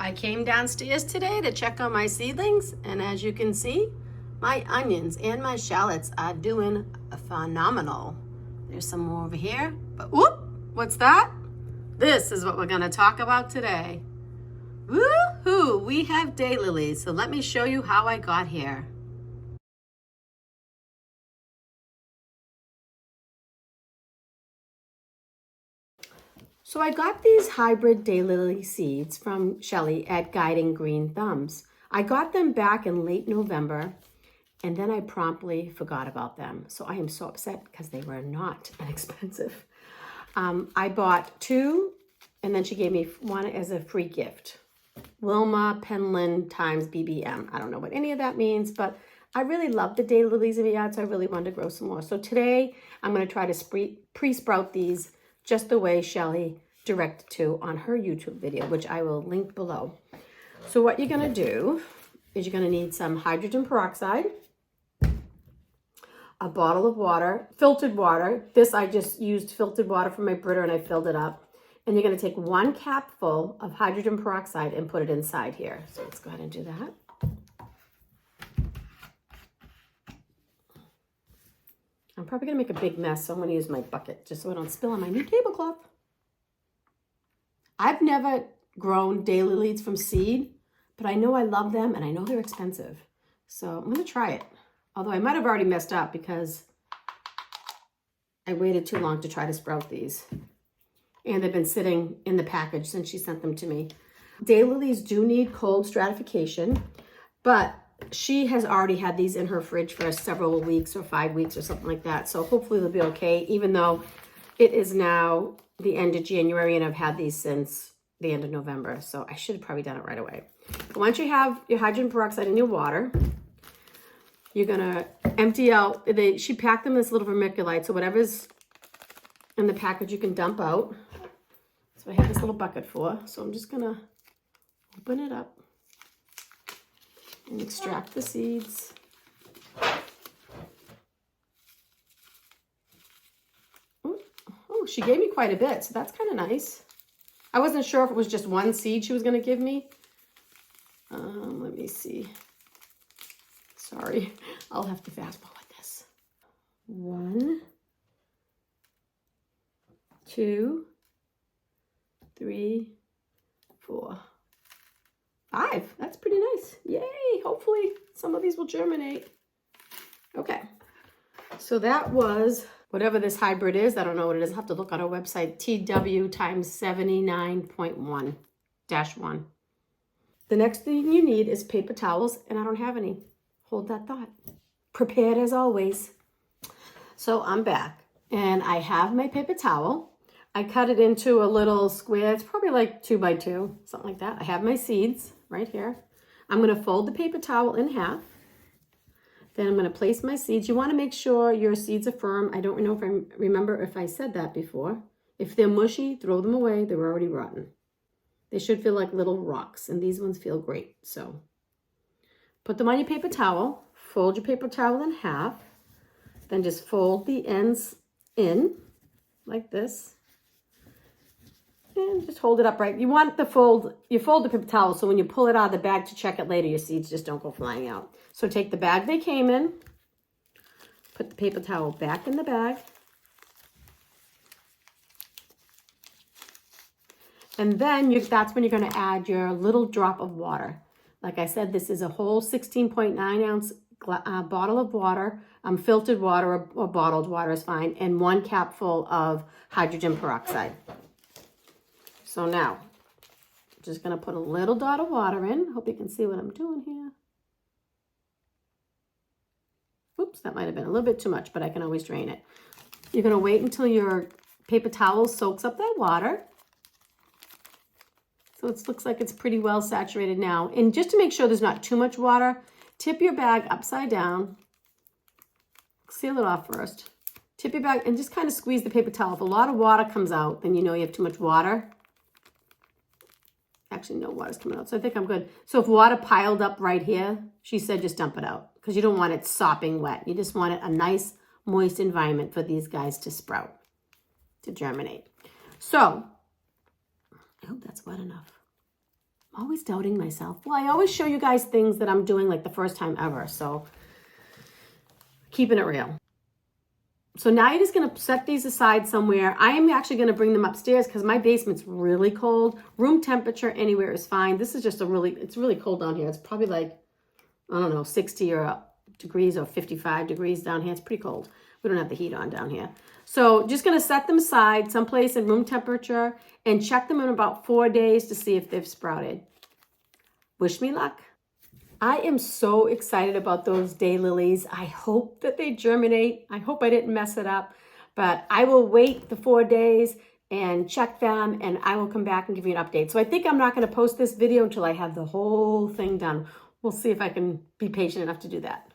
I came downstairs today to check on my seedlings, and as you can see, my onions and my shallots are doing phenomenal. There's some more over here, but whoop, what's that? This is what we're gonna talk about today. Woohoo, we have daylilies, so let me show you how I got here. So I got these hybrid daylily seeds from Shelly at Guiding Green Thumbs. I got them back in late November, and then I promptly forgot about them. So I am so upset because they were not inexpensive. I bought two, and then she gave me one as a free gift. Wilma Penland times BBM. I don't know what any of that means, but I really love the daylilies in the yard, so I really wanted to grow some more. So today I'm going to try to pre-sprout these just the way Shelly directed to on her YouTube video, which I will link below. So what you're going to do is you're going to need some hydrogen peroxide, a bottle of water, filtered water. This I just used filtered water from my Brita and I filled it up. And you're going to take 1 cap full of hydrogen peroxide and put it inside here. So let's go ahead and do that. I'm probably going to make a big mess, so I'm going to use my bucket just so I don't spill on my new tablecloth. I've never grown daylilies from seed, but I know I love them and I know they're expensive. So I'm going to try it. Although I might have already messed up because I waited too long to try to sprout these. And they've been sitting in the package since she sent them to me. Daylilies do need cold stratification, but she has already had these in her fridge for several weeks or 5 weeks or something like that. So hopefully they'll be okay, even though it is now the end of January and I've had these since the end of November. So I should have probably done it right away. But once you have your hydrogen peroxide in your water, you're gonna empty out, she packed them in this little vermiculite, so whatever's in the package you can dump out. So I have this little bucket for, so I'm just gonna open it up and extract the seeds. Oh, she gave me quite a bit, so that's kind of nice. I wasn't sure if it was just one seed she was gonna give me. Let me see. Sorry, I'll have to fast forward this. 1, 2, 3, 4, 5. That's pretty nice. Yay! Hopefully some of these will germinate. Okay, so that was whatever this hybrid is. I don't know what it is. I'll have to look on our website. TW times 79.1-1. The next thing you need is paper towels, and I don't have any. Hold that thought. Prepared as always. So I'm back, and I have my paper towel. I cut it into a little square. It's probably like 2 by 2, something like that. I have my seeds right here. I'm going to fold the paper towel in half. Then I'm going to place my seeds. You want to make sure your seeds are firm. I don't know if I remember if I said that before. If they're mushy, throw them away. They're already rotten. They should feel like little rocks, and these ones feel great. So put them on your paper towel. Fold your paper towel in half. Then just fold the ends in like this. And just hold it upright. You want you fold the paper towel so when you pull it out of the bag to check it later, your seeds just don't go flying out. So take the bag they came in, put the paper towel back in the bag, and then that's when you're going to add your little drop of water. Like I said, this is a whole 16.9 ounce bottle of water, filtered water or bottled water is fine, and 1 cap full of hydrogen peroxide. So now, I'm just going to put a little dot of water in. Hope you can see what I'm doing here. Oops, that might have been a little bit too much, but I can always drain it. You're going to wait until your paper towel soaks up that water. So it looks like it's pretty well saturated now. And just to make sure there's not too much water, tip your bag upside down. Seal it off first. Tip your bag and just kind of squeeze the paper towel. If a lot of water comes out, then you know you have too much water. Actually, no water's coming out, so I think I'm good. So if water piled up right here, she said just dump it out because you don't want it sopping wet. You just want it a nice, moist environment for these guys to sprout, to germinate. So I hope that's wet enough. always doubting myself. Well, I always show you guys things that I'm doing like the first time ever. So keeping it real. So now you're just going to set these aside somewhere. I am actually going to bring them upstairs because my basement's really cold. Room temperature anywhere is fine. This is just it's really cold down here. It's probably like, I don't know, 60 or degrees or 55 degrees down here. It's pretty cold. We don't have the heat on down here. So just going to set them aside someplace in room temperature and check them in about 4 days to see if they've sprouted. Wish me luck. I am so excited about those daylilies. I hope that they germinate. I hope I didn't mess it up, but I will wait the 4 days and check them, and I will come back and give you an update. So I think I'm not going to post this video until I have the whole thing done. We'll see if I can be patient enough to do that.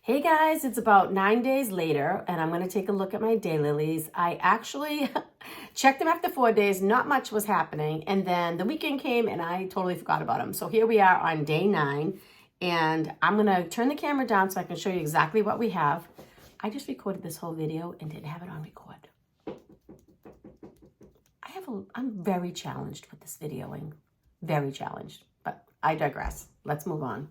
Hey guys, it's about 9 days later, and I'm going to take a look at my daylilies. I actually checked them after 4 days. Not much was happening, and then the weekend came, and I totally forgot about them. So here we are on day 9, and I'm going to turn the camera down so I can show you exactly what we have. I just recorded this whole video and didn't have it on record. I'm very challenged with this videoing. Very challenged, but I digress. Let's move on.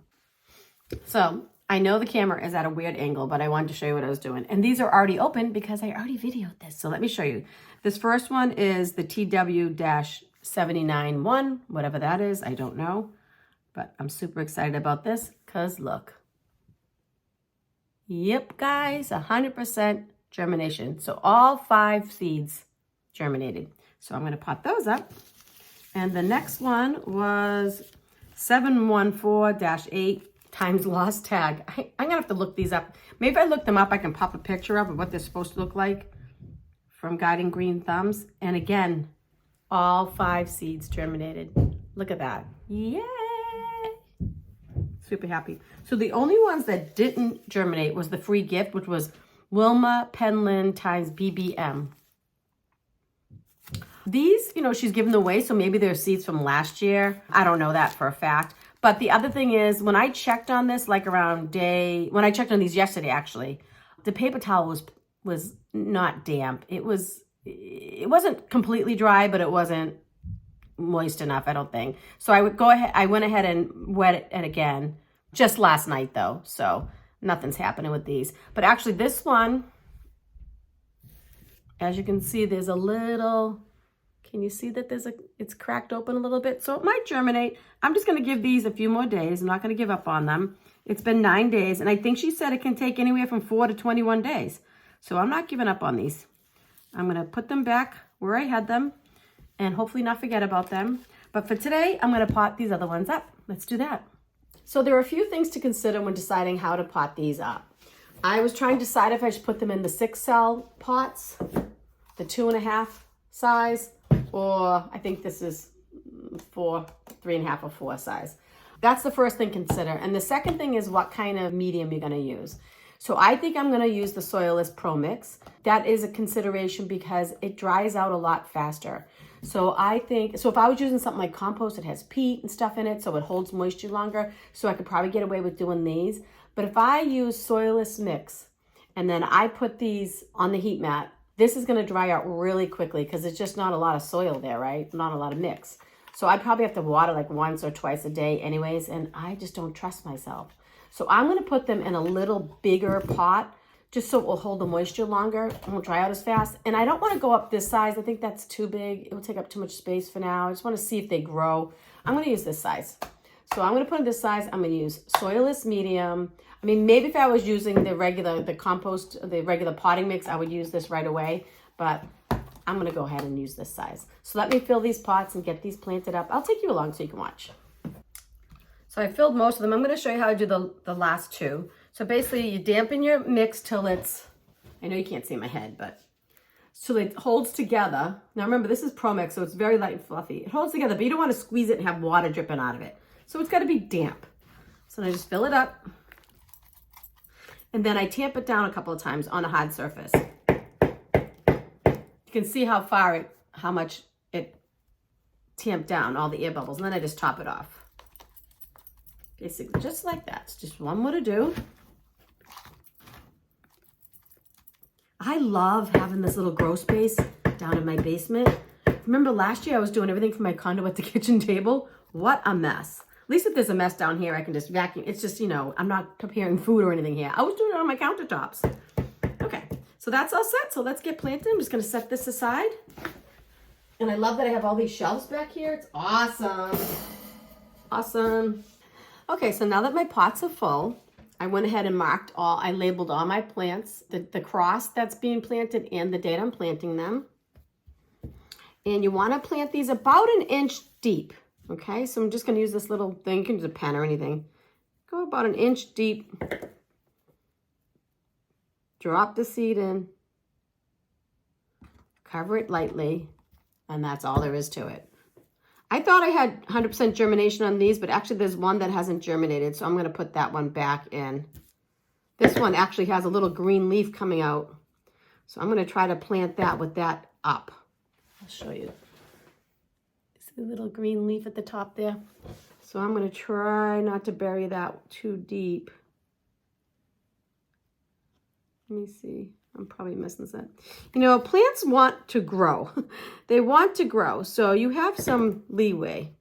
So I know the camera is at a weird angle, but I wanted to show you what I was doing. And these are already open because I already videoed this. So let me show you. This first one is the TW-791, whatever that is. I don't know, but I'm super excited about this because look. Yep, guys, 100% germination. So all 5 seeds germinated. So I'm going to pot those up. And the next one was 714-8 times lost tag. I'm gonna have to look these up. Maybe if I look them up, I can pop a picture up of what they're supposed to look like from Guiding Green Thumbs. And again, all 5 seeds germinated. Look at that. Yay! Super happy. So the only ones that didn't germinate was the free gift, which was Wilma Penland times BBM. These, you know, she's given away, so maybe they're seeds from last year. I don't know that for a fact. But the other thing is, when I checked on this, like when I checked on these yesterday, actually, the paper towel was not damp. It wasn't completely dry, but it wasn't moist enough, I don't think. So I went ahead and wet it again, just last night though. So nothing's happening with these. But actually this one, as you can see, there's a little, can you see that it's cracked open a little bit? So it might germinate. I'm just gonna give these a few more days. I'm not gonna give up on them. It's been 9 days, and I think she said it can take anywhere from 4 to 21 days. So I'm not giving up on these. I'm gonna put them back where I had them and hopefully not forget about them. But for today, I'm gonna pot these other ones up. Let's do that. So there are a few things to consider when deciding how to pot these up. I was trying to decide if I should put them in the 6-cell pots, the 2.5 size, or I think this is 3.5 or 4 size. That's the first thing to consider. And the second thing is what kind of medium you're gonna use. So I think I'm gonna use the Soilless Pro Mix. That is a consideration because it dries out a lot faster. So if I was using something like compost, it has peat and stuff in it, so it holds moisture longer. So I could probably get away with doing these. But if I use Soilless Mix, and then I put these on the heat mat, this is gonna dry out really quickly because it's just not a lot of soil there, right? Not a lot of mix. So I'd probably have to water like once or twice a day anyways, and I just don't trust myself. So I'm gonna put them in a little bigger pot just so it will hold the moisture longer. It won't dry out as fast. And I don't wanna go up this size. I think that's too big. It will take up too much space for now. I just wanna see if they grow. I'm gonna use this size. So I'm gonna put in this size. I'm gonna use Soilless Medium. I mean, maybe if I was using the regular potting mix, I would use this right away, but I'm gonna go ahead and use this size. So let me fill these pots and get these planted up. I'll take you along so you can watch. So I filled most of them. I'm gonna show you how to do the last 2. So basically you dampen your mix till it's, I know you can't see my head, but so it holds together. Now remember, this is Pro Mix, so it's very light and fluffy. It holds together, but you don't wanna squeeze it and have water dripping out of it. So it's gotta be damp. So I just fill it up. And then I tamp it down a couple of times on a hard surface. You can see how much it tamped down, all the air bubbles, and then I just top it off. Basically, just like that. It's just one more to do. I love having this little grow space down in my basement. Remember last year I was doing everything from my condo at the kitchen table? What a mess. At least if there's a mess down here, I can just vacuum. It's just, you know, I'm not preparing food or anything here. I was doing it on my countertops. Okay, so that's all set. So let's get planted. I'm just gonna set this aside. And I love that I have all these shelves back here. It's awesome. Awesome. Okay, so now that my pots are full, I went ahead and I labeled all my plants, the cross that's being planted and the date I'm planting them. And you want to plant these about 1 inch deep. Okay, so I'm just going to use this little thing. You can use a pen or anything. Go about 1 inch deep. Drop the seed in. Cover it lightly. And that's all there is to it. I thought I had 100% germination on these, but actually there's one that hasn't germinated, so I'm going to put that one back in. This one actually has a little green leaf coming out, so I'm going to try to plant that with that up. I'll show you. See the little green leaf at the top there? So I'm going to try not to bury that too deep. Let me see. I'm probably missing that. You know, plants want to grow. They want to grow, so you have some leeway.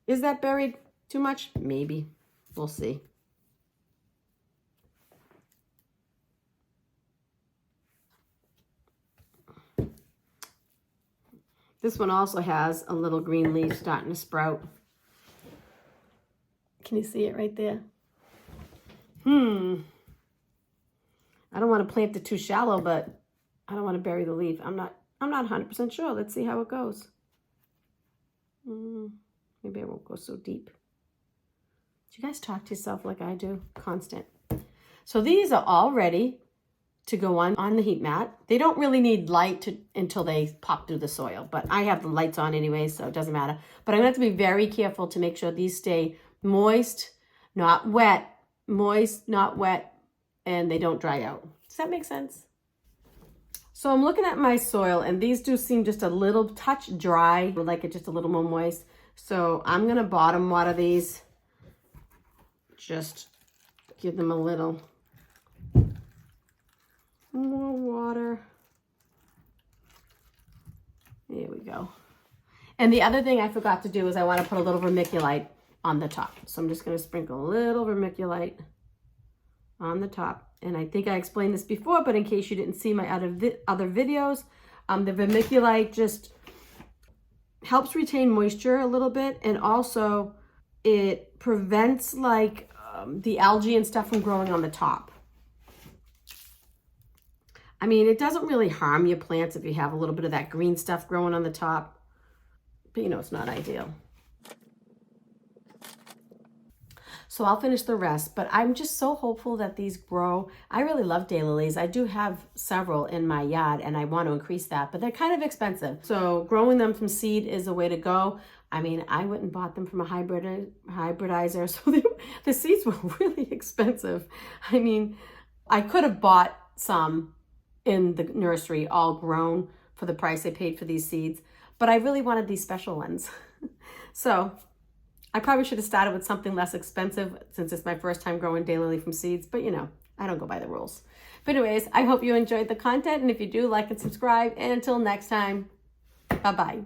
Is that buried too much? Maybe. We'll see. This one also has a little green leaf starting to sprout. Can you see it right there? I don't want to plant it too shallow, but I don't want to bury the leaf. I'm not 100% sure. Let's see how it goes. Maybe I won't go so deep. Do you guys talk to yourself like I do? Constant. So these are all ready to go on the heat mat. They don't really need light until they pop through the soil, but I have the lights on anyway, so it doesn't matter. But I'm going to have to be very careful to make sure these stay moist, not wet, moist, not wet, and they don't dry out. Does that make sense? So I'm looking at my soil, and these do seem just a little touch dry, like it's just a little more moist. So I'm gonna bottom water these. Just give them a little more water. There we go. And the other thing I forgot to do is I want to put a little vermiculite on the top. So I'm just gonna sprinkle a little vermiculite on the top. And I think I explained this before, but in case you didn't see my other videos, the vermiculite just helps retain moisture a little bit, and also it prevents like the algae and stuff from growing on the top. I mean, it doesn't really harm your plants if you have a little bit of that green stuff growing on the top, but you know, it's not ideal. So I'll finish the rest, but I'm just so hopeful that these grow. I really love daylilies. I do have several in my yard and I want to increase that, but they're kind of expensive. So growing them from seed is a way to go. I mean, I went and bought them from a hybridizer, so the seeds were really expensive. I mean, I could have bought some in the nursery all grown for the price I paid for these seeds, but I really wanted these special ones. So I probably should have started with something less expensive since it's my first time growing daylily from seeds, but you know, I don't go by the rules. But anyways, I hope you enjoyed the content, and if you do, like and subscribe, and until next time, bye-bye.